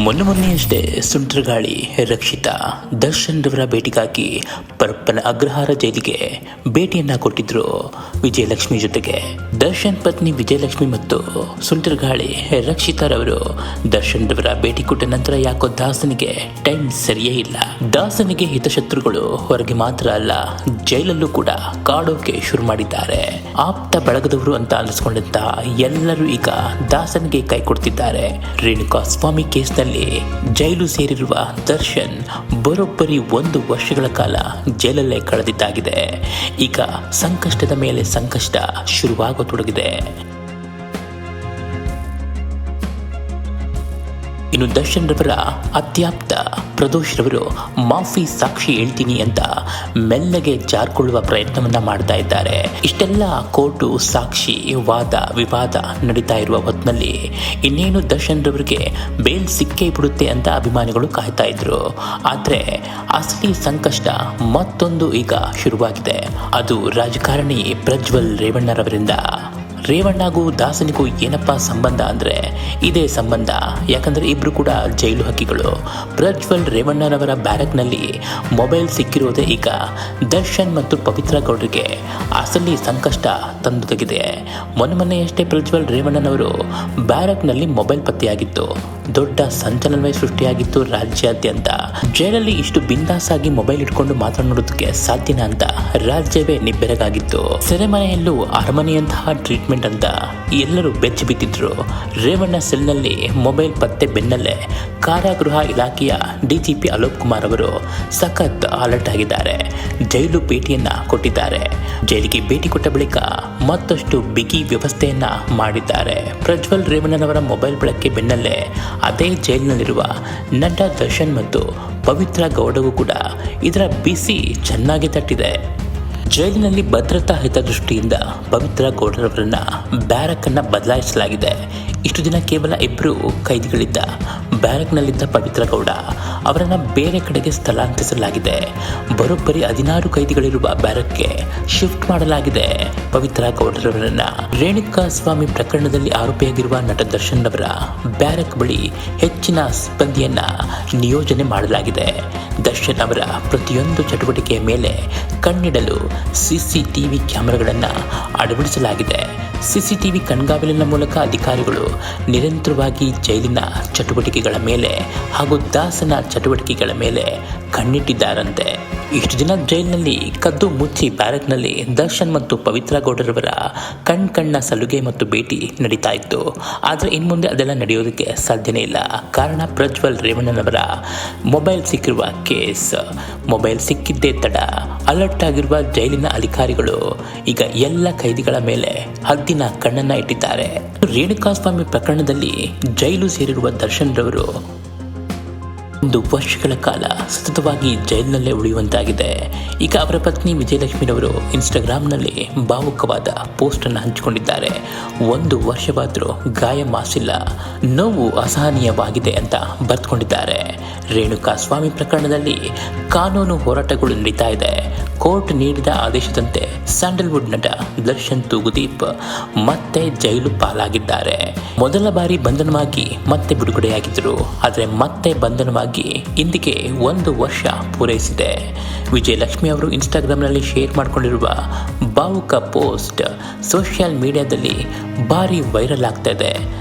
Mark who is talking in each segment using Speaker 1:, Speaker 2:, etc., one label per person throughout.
Speaker 1: ಮೊನ್ನೆಯಷ್ಟೇ ಸುಂಟ್ರಗಾಳಿ ರಕ್ಷಿತಾ ದರ್ಶನ್ ರವರ ಭೇಟಿಗಾಗಿ ಪರಪ್ಪನ ಅಗ್ರಹಾರ ಜೈಲಿಗೆ ಭೇಟಿಯನ್ನ ಕೊಟ್ಟಿದ್ರು ವಿಜಯಲಕ್ಷ್ಮಿ ಜೊತೆಗೆ. ದರ್ಶನ್ ಪತ್ನಿ ವಿಜಯಲಕ್ಷ್ಮಿ ಮತ್ತು ಸುಂಟ್ರಗಾಳಿ ರಕ್ಷಿತಾ ರವರು ದರ್ಶನ್ ರವರ ಭೇಟಿ ಕೊಟ್ಟ ನಂತರ ಯಾಕೋ ದಾಸನಿಗೆ ಟೈಮ್ ಸರಿಯೇ ಇಲ್ಲ. ದಾಸನಿಗೆ ಹಿತಶತ್ರುಗಳು ಹೊರಗೆ ಮಾತ್ರ ಅಲ್ಲ, ಜೈಲಲ್ಲೂ ಕೂಡ ಕಾಡೋಕೆ ಶುರು ಮಾಡಿದ್ದಾರೆ. ಆಪ್ತ ಬಳಗದವರು ಅಂತ ಅನಿಸ್ಕೊಂಡಂತ ಎಲ್ಲರೂ ಈಗ ದಾಸನಿಗೆ ಕೈ ಕೊಡ್ತಿದ್ದಾರೆ. ರೇಣುಕಾ ಸ್ವಾಮಿ ಕೇಸ್ನಲ್ಲಿ ಜೈಲು ಸೇರಿರುವ ದರ್ಶನ್ ಬರೋಬ್ಬರಿ 1 ವರ್ಷಗಳ ಕಾಲ ಜೈಲಲ್ಲೇ ಕಳೆದಿದ್ದಾಗಿದೆ. ಈಗ ಸಂಕಷ್ಟದ ಮೇಲೆ ಸಂಕಷ್ಟ ಶುರುವಾಗತೊಡಗಿದೆ. ಇನ್ನು ದರ್ಶನ್ ರವರ ಅತ್ಯಾಪ್ತ ಪ್ರದೋಷ್ ರವರು ಮಾಫಿ ಸಾಕ್ಷಿ ಹೇಳ್ತೀನಿ ಅಂತ ಮೆಲ್ಲಗೆ ಜಾರ್ಕೊಳ್ಳುವ ಪ್ರಯತ್ನವನ್ನ ಮಾಡ್ತಾ ಇದ್ದಾರೆ. ಇಷ್ಟೆಲ್ಲ ಕೋರ್ಟು ಸಾಕ್ಷಿ ವಾದ ವಿವಾದ ನಡೀತಾ ಇರುವ ಹೊತ್ತಿನಲ್ಲಿ ಇನ್ನೇನು ದರ್ಶನ್ ರವರಿಗೆ ಬೇಲ್ ಸಿಕ್ಕೇ ಬಿಡುತ್ತೆ ಅಂತ ಅಭಿಮಾನಿಗಳು ಕಾಯ್ತಾ ಇದ್ರು. ಆದ್ರೆ ಅಸಲಿ ಸಂಕಷ್ಟ ಮತ್ತೊಂದು ಈಗ ಶುರುವಾಗಿದೆ. ಅದು ರಾಜಕಾರಣಿ ಪ್ರಜ್ವಲ್ ರೇವಣ್ಣರವರಿಂದ. ರೇವಣ್ಣಗೂ ದಾಸನಿಗೂ ಏನಪ್ಪಾ ಸಂಬಂಧ ಅಂದ್ರೆ ಇದೇ ಸಂಬಂಧ. ಯಾಕಂದ್ರೆ ಇಬ್ರು ಕೂಡ ಜೈಲು ಹಕ್ಕಿಗಳು. ಪ್ರಜ್ವಲ್ ರೇವಣ್ಣರವರ ಬ್ಯಾರಕ್ನಲ್ಲಿ ಮೊಬೈಲ್ ಸಿಕ್ಕಿರೋದೇ ಈಗ ದರ್ಶನ್ ಮತ್ತು ಪವಿತ್ರ ಗೌಡರಿಗೆ ಅಸಲಿ ಸಂಕಷ್ಟ ತಂದೊದಗಿದೆ. ಮೊನ್ನೆಯಷ್ಟೇ ಪ್ರಜ್ವಲ್ ರೇವಣ್ಣನವರು ಬ್ಯಾರಕ್ನಲ್ಲಿ ಮೊಬೈಲ್ ಪತ್ತೆಯಾಗಿತ್ತು. ದೊಡ್ಡ ಸಂಚಲನವೇ ಸೃಷ್ಟಿಯಾಗಿತ್ತು ರಾಜ್ಯಾದ್ಯಂತ. ಜೈಲಲ್ಲಿ ಇಷ್ಟು ಬಿಂದಾಸಾಗಿ ಮೊಬೈಲ್ ಇಟ್ಕೊಂಡು ಮಾತನಾಡೋದಕ್ಕೆ ಸಾಧ್ಯನಾ ಅಂತ ರಾಜ್ಯವೇ ನಿಬ್ಬೆರಗಾಗಿತ್ತು. ಸೆರೆಮನೆಯಲ್ಲೂ ಅರಮನೆಯಂತಹ ಟ್ರೀಟ್ಮೆಂಟ್ ಅಂತ ಎಲ್ಲರೂ ಬೆಚ್ಚಿ ಬಿದ್ದಿದ್ರು. ರೇವಣ್ಣ ಸೆಲ್ನಲ್ಲಿ ಮೊಬೈಲ್ ಪತ್ತೆ ಬೆನ್ನಲ್ಲೇ ಕಾರಾಗೃಹ ಇಲಾಖೆಯ ಡಿಜಿಪಿ ಅಲೋಕ್ ಕುಮಾರ್ ಅವರು ಸಖತ್ ಅಲರ್ಟ್ ಆಗಿದ್ದಾರೆ. ಜೈಲು ಭೇಟಿಯನ್ನ ಕೊಟ್ಟಿದ್ದಾರೆ. ಜೈಲಿಗೆ ಭೇಟಿ ಕೊಟ್ಟ ಬಳಿಕ ಮತ್ತಷ್ಟು ಬಿಗಿ ವ್ಯವಸ್ಥೆಯನ್ನ ಮಾಡಿದ್ದಾರೆ. ಪ್ರಜ್ವಲ್ ರೇವಣ್ಣನವರ ಮೊಬೈಲ್ ಬಳಕೆ ಬೆನ್ನಲ್ಲೇ ಅದೇ ಜೈಲಿನಲ್ಲಿರುವ ನಟ ದರ್ಶನ್ ಮತ್ತು ಪವಿತ್ರ ಗೌಡಗೂ ಕೂಡ ಇದರ ಬಿಸಿ ಚೆನ್ನಾಗಿ ತಟ್ಟಿದೆ. ಜೈಲಿನಲ್ಲಿ ಭದ್ರತಾ ಹಿತದೃಷ್ಟಿಯಿಂದ ಪವಿತ್ರ ಗೌಡರವರನ್ನ ಬ್ಯಾರಕ್ ಅನ್ನ ಬದಲಾಯಿಸಲಾಗಿದೆ. ಇಷ್ಟು ದಿನ ಕೇವಲ 2 ಕೈದಿಗಳಿದ್ದ ಬ್ಯಾರಕ್ನಲ್ಲಿದ್ದ ಪವಿತ್ರ ಗೌಡ ಅವರನ್ನ ಬೇರೆ ಕಡೆಗೆ ಸ್ಥಳಾಂತರಿಸಲಾಗಿದೆ. ಬರೋಬ್ಬರಿ 16 ಕೈದಿಗಳಿರುವ ಬ್ಯಾರಕ್ಗೆ ಶಿಫ್ಟ್ ಮಾಡಲಾಗಿದೆ ಪವಿತ್ರ ಗೌಡರವರನ್ನ. ರೇಣುಕಾ ಸ್ವಾಮಿ ಪ್ರಕರಣದಲ್ಲಿ ಆರೋಪಿಯಾಗಿರುವ ನಟ ದರ್ಶನ್ ಅವರ ಬ್ಯಾರಕ್ ಬಳಿ ಹೆಚ್ಚಿನ ಸಿಬ್ಬಂದಿಯನ್ನ ನಿಯೋಜನೆ ಮಾಡಲಾಗಿದೆ. ದರ್ಶನ್ ಅವರ ಪ್ರತಿಯೊಂದು ಚಟುವಟಿಕೆಯ ಮೇಲೆ ಕಣ್ಣಿಡಲು ಸಿಸಿಟಿವಿ ಕ್ಯಾಮೆರಾಗಳನ್ನು ಅಳವಡಿಸಲಾಗಿದೆ. ಸಿಸಿಟಿವಿ ಕಣ್ಗಾವಲಿನ ಮೂಲಕ ಅಧಿಕಾರಿಗಳು ನಿರಂತರವಾಗಿ ಜೈಲಿನ ಚಟುವಟಿಕೆಗಳ ಮೇಲೆ ಹಾಗೂ ದಾಸನ ಚಟುವಟಿಕೆಗಳ ಮೇಲೆ ಕಣ್ಣಿಟ್ಟಿದ್ದಾರಂತೆ. ಇಷ್ಟು ದಿನ ಜೈಲಿನಲ್ಲಿ ಕದ್ದು ಮುಚ್ಚಿ ಬ್ಯಾರಕ್ನಲ್ಲಿ ದರ್ಶನ್ ಮತ್ತು ಪವಿತ್ರ ಗೌಡರವರ ಕಣ್ಣ ಸಲುಗೆ ಮತ್ತು ಭೇಟಿ ನಡೀತಾ ಇತ್ತು. ಆದರೆ ಇನ್ಮುಂದೆ ಅದೆಲ್ಲ ನಡೆಯೋದಕ್ಕೆ ಸಾಧ್ಯನೇ ಇಲ್ಲ. ಕಾರಣ ಪ್ರಜ್ವಲ್ ರೇವಣ್ಣನವರ ಮೊಬೈಲ್ ಸಿಕ್ಕಿರುವ ಕೇಸ್. ಮೊಬೈಲ್ ಸಿಕ್ಕಿದ್ದೇ ತಡ ಅಲರ್ಟ್ ಆಗಿರುವ ಜೈಲಿನ ಅಧಿಕಾರಿಗಳು ಈಗ ಎಲ್ಲ ಕೈದಿಗಳ ಮೇಲೆ ಹದ್ದಿನ ಕಣ್ಣನ್ನ ಇಟ್ಟಿದ್ದಾರೆ. ರೇಣುಕಾಸ್ವಾಮಿ ಪ್ರಕರಣದಲ್ಲಿ ಜೈಲು ಸೇರಿರುವ ದರ್ಶನ್ ರವರು 1 ವರ್ಷಗಳ ಕಾಲ ಸತತವಾಗಿ ಜೈಲಿನಲ್ಲೇ ಉಳಿಯುವಂತಾಗಿದೆ. ಈಗ ಅವರ ಪತ್ನಿ ವಿಜಯಲಕ್ಷ್ಮಿರವರು ಇನ್ಸ್ಟಾಗ್ರಾಮ್ನಲ್ಲಿ ಭಾವುಕವಾದ ಪೋಸ್ಟ್ ಅನ್ನು ಹಂಚಿಕೊಂಡಿದ್ದಾರೆ. 1 ವರ್ಷವಾದರೂ ಗಾಯ ಮಾಸಿಲ್ಲ, ನೋವು ಅಸಹನೀಯವಾಗಿದೆ ಅಂತ ಬರೆದುಕೊಂಡಿದ್ದಾರೆ. ರೇಣುಕಾ ಸ್ವಾಮಿ ಪ್ರಕರಣದಲ್ಲಿ ಕಾನೂನು ಹೋರಾಟಗಳು ನಡೀತಾ ಇದೆ. ಕೋರ್ಟ್ ನೀಡಿದ ಆದೇಶದಂತೆ ಸ್ಯಾಂಡಲ್ವುಡ್ ನಟ ದರ್ಶನ್ ತೂಗುದೀಪ್ ಮತ್ತೆ ಜೈಲು ಪಾಲಾಗಿದ್ದಾರೆ. ಮೊದಲ ಬಾರಿ ಬಂಧನವಾಗಿ ಮತ್ತೆ ಬಿಡುಗಡೆಯಾಗಿದ್ದರು. ಆದರೆ ಮತ್ತೆ ಬಂಧನವಾಗಿ ಇಂದಿಗೆ 1 ವರ್ಷ ಪೂರೈಸಿದೆ. ವಿಜಯಲಕ್ಷ್ಮಿ ಅವರು ಇನ್ಸ್ಟಾಗ್ರಾಮ್ನಲ್ಲಿ ಶೇರ್ ಮಾಡಿಕೊಂಡಿರುವ ಭಾವುಕ ಪೋಸ್ಟ್ ಸೋಷಿಯಲ್ ಮೀಡಿಯಾದಲ್ಲಿ ಭಾರಿ ವೈರಲ್ ಆಗ್ತಾ ಇದೆ.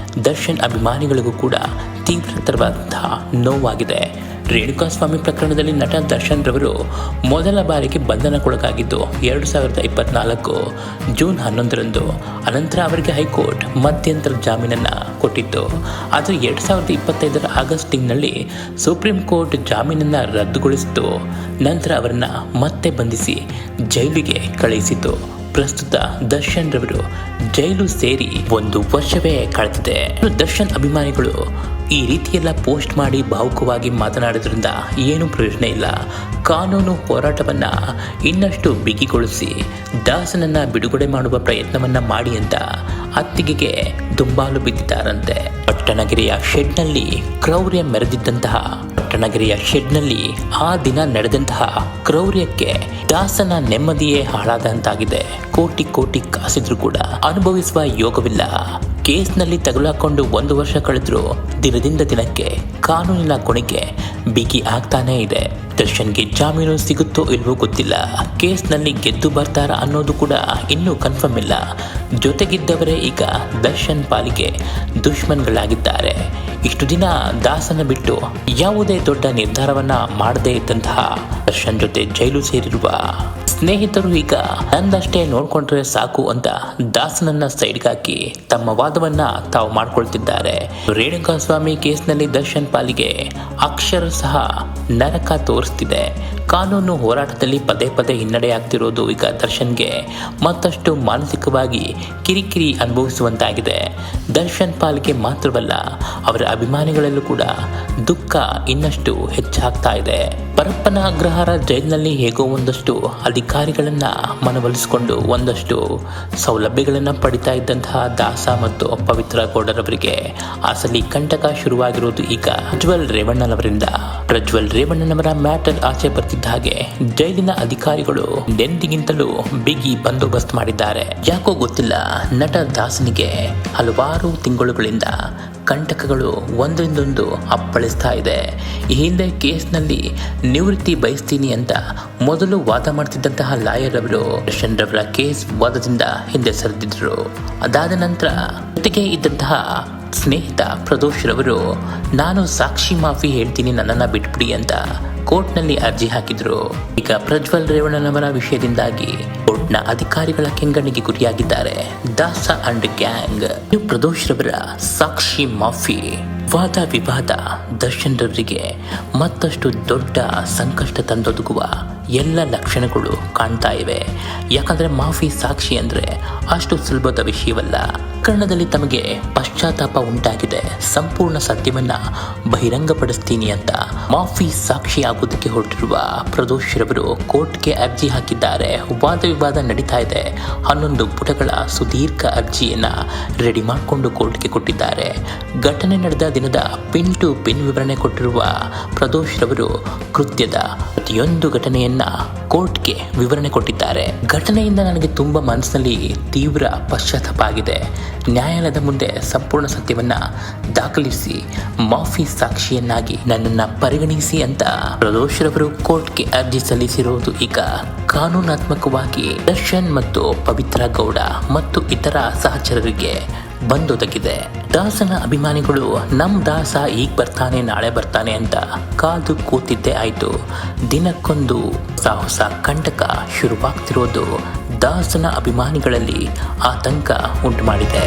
Speaker 1: ದರ್ಶನ್ ಅಭಿಮಾನಿಗಳಿಗೂ ಕೂಡ ತೀವ್ರತರವಾದಂತಹ ನೋವಾಗಿದೆ. ರೇಣುಕಾಸ್ವಾಮಿ ಪ್ರಕರಣದಲ್ಲಿ ನಟ ದರ್ಶನ್ ರವರು ಮೊದಲ ಬಾರಿಗೆ ಬಂಧನಕ್ಕೊಳಗಾಗಿದ್ದು 2024 ಜೂನ್ 11ರಂದು. ಅನಂತರ ಅವರಿಗೆ ಹೈಕೋರ್ಟ್ ಮಧ್ಯಂತರ ಜಾಮೀನನ್ನು ಕೊಟ್ಟಿತ್ತು. ಆದರೆ 2025 ಆಗಸ್ಟ್ ತಿಂಗಳಲ್ಲಿ ಸುಪ್ರೀಂ ಕೋರ್ಟ್ ಜಾಮೀನನ್ನು ರದ್ದುಗೊಳಿಸಿತು. ನಂತರ ಅವರನ್ನು ಮತ್ತೆ ಬಂಧಿಸಿ ಜೈಲಿಗೆ ಕಳುಹಿಸಿತು. ಪ್ರಸ್ತುತ ದರ್ಶನ್ ರವರು ಜೈಲು ಸೇರಿ 1 ವರ್ಷವೇ ಕಳೆದಿದೆ. ದರ್ಶನ್ ಅಭಿಮಾನಿಗಳು ಈ ರೀತಿಯೆಲ್ಲ ಪೋಸ್ಟ್ ಮಾಡಿ ಭಾವುಕವಾಗಿ ಮಾತನಾಡೋದ್ರಿಂದ ಏನೂ ಪ್ರಯೋಜನ ಇಲ್ಲ. ಕಾನೂನು ಹೋರಾಟವನ್ನು ಇನ್ನಷ್ಟು ಬಿಗಿಗೊಳಿಸಿ ದಾಸನನ್ನು ಬಿಡುಗಡೆ ಮಾಡುವ ಪ್ರಯತ್ನವನ್ನು ಮಾಡಿ ಅಂತ ಅತ್ತಿಗೆಗೆ ದುಂಬಾಲು ಬಿದ್ದಿದ್ದಾರಂತೆ. ಪಟ್ಟಣಗೆರೆಯ ಶೆಡ್ನಲ್ಲಿ ಕ್ರೌರ್ಯ ಮೆರೆದಿದ್ದಂತಹ ಪಟ್ಟಣಗೆರೆಯ ಶೆಡ್ನಲ್ಲಿ ಆ ದಿನ ನಡೆದಂತಹ ಕ್ರೌರ್ಯಕ್ಕೆ ದಾಸನ ನೆಮ್ಮದಿಯೇ ಹಾಳಾದಂತಾಗಿದೆ. ಕೋಟಿ ಕಾಸಿದ್ರೂ ಕೂಡ ಅನುಭವಿಸುವ ಯೋಗವಿಲ್ಲ. ಕೇಸ್ನಲ್ಲಿ ತಗುಲಾಕೊಂಡು 1 ವರ್ಷ ಕಳೆದ್ರೂ ದಿನದಿಂದ ದಿನಕ್ಕೆ ಕಾನೂನಿನ ಕೊನೆಗೆ ಬಿಗಿ ಆಗ್ತಾನೇ ಇದೆ. ದರ್ಶನ್ಗೆ ಜಾಮೀನು ಸಿಗುತ್ತೋ ಇಲ್ವೋ ಗೊತ್ತಿಲ್ಲ. ಕೇಸ್ನಲ್ಲಿ ಗೆದ್ದು ಬರ್ತಾರಾ ಅನ್ನೋದು ಕೂಡ ಇನ್ನೂ ಕನ್ಫರ್ಮ್ ಇಲ್ಲ. ಜೊತೆಗಿದ್ದವರೇ ಈಗ ದರ್ಶನ್ ಪಾಲಿಗೆ ದುಶ್ಮನ್ಗಳಾಗಿದ್ದಾರೆ. ಇಷ್ಟು ದಿನ ದಾಸನ ಬಿಟ್ಟು ಯಾವುದೇ ದೊಡ್ಡ ನಿರ್ಧಾರವನ್ನ ಮಾಡದೇ ಇದ್ದಂತಹ ದರ್ಶನ್ ಜೊತೆ ಜೈಲು ಸೇರಿರುವ ಸ್ನೇಹಿತರು ಈಗ ನಂದಷ್ಟೇ ನೋಡ್ಕೊಂಡ್ರೆ ಸಾಕು ಅಂತ ದಾಸನನ್ನ ಸೈಡ್ಗೆ ಹಾಕಿ ತಮ್ಮ ವಾದವನ್ನ ತಾವು ಮಾಡ್ಕೊಳ್ತಿದ್ದಾರೆ. ರೇಣುಕಾಸ್ವಾಮಿ ಕೇಸ್ನಲ್ಲಿ ದರ್ಶನ್ ಪಾಲಿಗೆ ಅಕ್ಷರ ಸಹ ನರಕ ತೋರಿಸ್ತಿದೆ. ಕಾನೂನು ಹೋರಾಟದಲ್ಲಿ ಪದೇ ಪದೇ ಹಿನ್ನಡೆಯಾಗ್ತಿರೋದು ಈಗ ದರ್ಶನ್ಗೆ ಮತ್ತಷ್ಟು ಮಾನಸಿಕವಾಗಿ ಕಿರಿಕಿರಿ ಅನುಭವಿಸುವಂತಾಗಿದೆ. ದರ್ಶನ್ ಪಾಲಿಗೆ ಮಾತ್ರವಲ್ಲ, ಅವರ ಅಭಿಮಾನಿಗಳಲ್ಲೂ ಕೂಡ ದುಃಖ ಇನ್ನಷ್ಟು ಹೆಚ್ಚಾಗ್ತಾ ಇದೆ. ಪರಪ್ಪನ ಅಗ್ರಹಾರ ಜೈಲಿನಲ್ಲಿ ಹೇಗೋ ಒಂದಷ್ಟು ಅಧಿಕಾರಿಗಳನ್ನ ಮನವೊಲಿಸಿಕೊಂಡು ಒಂದಷ್ಟು ಸೌಲಭ್ಯಗಳನ್ನ ಪಡಿತಾ ಇದ್ದಂತಹ ದಾಸ ಮತ್ತು ಪವಿತ್ರ ಗೌಡರವರಿಗೆ ಅಸಲಿ ಕಂಟಕ ಶುರುವಾಗಿರೋದು ಈಗ ಪ್ರಜ್ವಲ್ ರೇವಣ್ಣನವರಿಂದ. ಪ್ರಜ್ವಲ್ ರೇವಣ್ಣನವರ ಮ್ಯಾಟರ್ ಆಚೆ ಬರ್ತಿದ್ದ ಹಾಗೆ ಜೈಲಿನ ಅಧಿಕಾರಿಗಳು ನೆಂದಿಗಿಂತಲೂ ಬಿಗಿ ಬಂದೋಬಸ್ತ್ ಮಾಡಿದ್ದಾರೆ. ಯಾಕೋ ಗೊತ್ತಿಲ್ಲ, ನಟ ದಾಸನಿಗೆ ಹಲವಾರು ತಿಂಗಳುಗಳಿಂದ ಕಂಟಕಗಳು ಒಂದರಿಂದೊಂದು ಅಪ್ಪಳಿಸ್ತಾ ಇದೆ. ಈ ಹಿಂದೆ ಕೇಸ್ನಲ್ಲಿ ನಿವೃತ್ತಿ ಬಯಸ್ತೀನಿ ಅಂತ ಮೊದಲು ವಾದ ಮಾಡ್ತಿದ್ದಂತಹ ಲಾಯರ್ ಅವರು ದರ್ಶನ್ ರವರ ಕೇಸ್ ವಾದದಿಂದ ಹಿಂದೆ ಸರಿದಿದ್ರು. ಅದಾದ ನಂತರ ಜೊತೆಗೆ ಇದ್ದಂತಹ ಸ್ನೇಹಿತ ಪ್ರದೋಷ್ ರವರು ನಾನು ಸಾಕ್ಷಿ ಮಾಫಿ ಹೇಳ್ತೀನಿ, ನನ್ನನ್ನು ಬಿಟ್ಬಿಡಿ ಅಂತ ಕೋರ್ಟ್ನಲ್ಲಿ ಅರ್ಜಿ ಹಾಕಿದ್ರು. ಈಗ ಪ್ರಜ್ವಲ್ ರೇವಣ್ಣನವರ ವಿಷಯದಿಂದಾಗಿ ಕೋರ್ಟ್ನ ಅಧಿಕಾರಿಗಳ ಕೆಂಗಣ್ಣಿಗೆ ಗುರಿಯಾಗಿದ್ದಾರೆ ದಾಸ ಅಂಡ್ ಗ್ಯಾಂಗ್. ಪ್ರದೋಷ್ ರವರ ಸಾಕ್ಷಿ ಮಾಫಿ ವಾದ ವಿವಾದ ದರ್ಶನ್ ರವರಿಗೆ ಮತ್ತಷ್ಟು ದೊಡ್ಡ ಸಂಕಷ್ಟ ತಂದೊದಗುವ ಎಲ್ಲ ಲಕ್ಷಣಗಳು ಕಾಣ್ತಾ ಇವೆ. ಯಾಕಂದ್ರೆ ಮಾಫಿ ಸಾಕ್ಷಿ ಅಂದ್ರೆ ಅಷ್ಟು ಸುಲಭದ ವಿಷಯವಲ್ಲ. ಪ್ರಕರಣದಲ್ಲಿ ತಮಗೆ ಪಶ್ಚಾತ್ತಾಪ ಉಂಟಾಗಿದೆ, ಸಂಪೂರ್ಣ ಸತ್ಯವನ್ನ ಬಹಿರಂಗಪಡಿಸ್ತೀನಿ ಅಂತ ಮಾಫಿ ಸಾಕ್ಷಿ ಆಗೋದಕ್ಕೆ ಹೊರಟಿರುವ ಪ್ರದೋಷ್ ರವರು ಕೋರ್ಟ್ಗೆ ಅರ್ಜಿ ಹಾಕಿದ್ದಾರೆ. ವಾದ ವಿವಾದ ನಡೀತಾ ಇದೆ. 11 ಪುಟಗಳ ಸುದೀರ್ಘ ಅರ್ಜಿಯನ್ನ ರೆಡಿ ಮಾಡಿಕೊಂಡು ಕೋರ್ಟ್ಗೆ ಕೊಟ್ಟಿದ್ದಾರೆ. ಘಟನೆ ನಡೆದ ದಿನದ ಪಿನ್ ಟು ಪಿನ್ ವಿವರಣೆ ಕೊಟ್ಟಿರುವ ಪ್ರದೋಷ್ ರವರು ಕೃತ್ಯದ ಪ್ರತಿಯೊಂದು ಘಟನೆಯನ್ನ ಕೋರ್ಟ್ಗೆ ವಿವರಣೆ ಕೊಟ್ಟಿದ್ದಾರೆ. ಘಟನೆಯಿಂದ ನನಗೆ ತುಂಬಾ ಮನಸ್ಸಿನಲ್ಲಿ ತೀವ್ರ ಪಶ್ಚಾತ್ತಾಪ ಆಗಿದೆ. ನ್ಯಾಯಾಲಯದ ಮುಂದೆ ಸಂಪೂರ್ಣ ಸತ್ಯವನ್ನ ದಾಖಲಿಸಿ ಮಾಫಿ ಸಾಕ್ಷಿಯನ್ನಾಗಿ ನನ್ನನ್ನ ಪರಿಗಣಿಸಿ ಅಂತ ಪ್ರದೋಷ್ ರವರು ಕೋರ್ಟ್ಗೆ ಅರ್ಜಿ ಸಲ್ಲಿಸಿರುವುದು ಈಗ ಕಾನೂನಾತ್ಮಕವಾಗಿ ದರ್ಶನ್ ಮತ್ತು ಪವಿತ್ರ ಗೌಡ ಮತ್ತು ಇತರ ಸಹಚರರಿಗೆ ಬಂದೊದಗಿದೆ. ದಾಸನ ಅಭಿಮಾನಿಗಳು ನಮ್ ದಾಸ ಈಗ ಬರ್ತಾನೆ ನಾಳೆ ಬರ್ತಾನೆ ಅಂತ ಕಾದು ಕೂತಿದ್ದೇ ಆಯ್ತು. ದಿನಕ್ಕೊಂದು ಹೊಸ ಕಂಟಕ ಶುರುವಾಗ್ತಿರೋದು ದಾಸನ ಅಭಿಮಾನಿಗಳಲ್ಲಿ ಆತಂಕ ಉಂಟು ಮಾಡಿದೆ.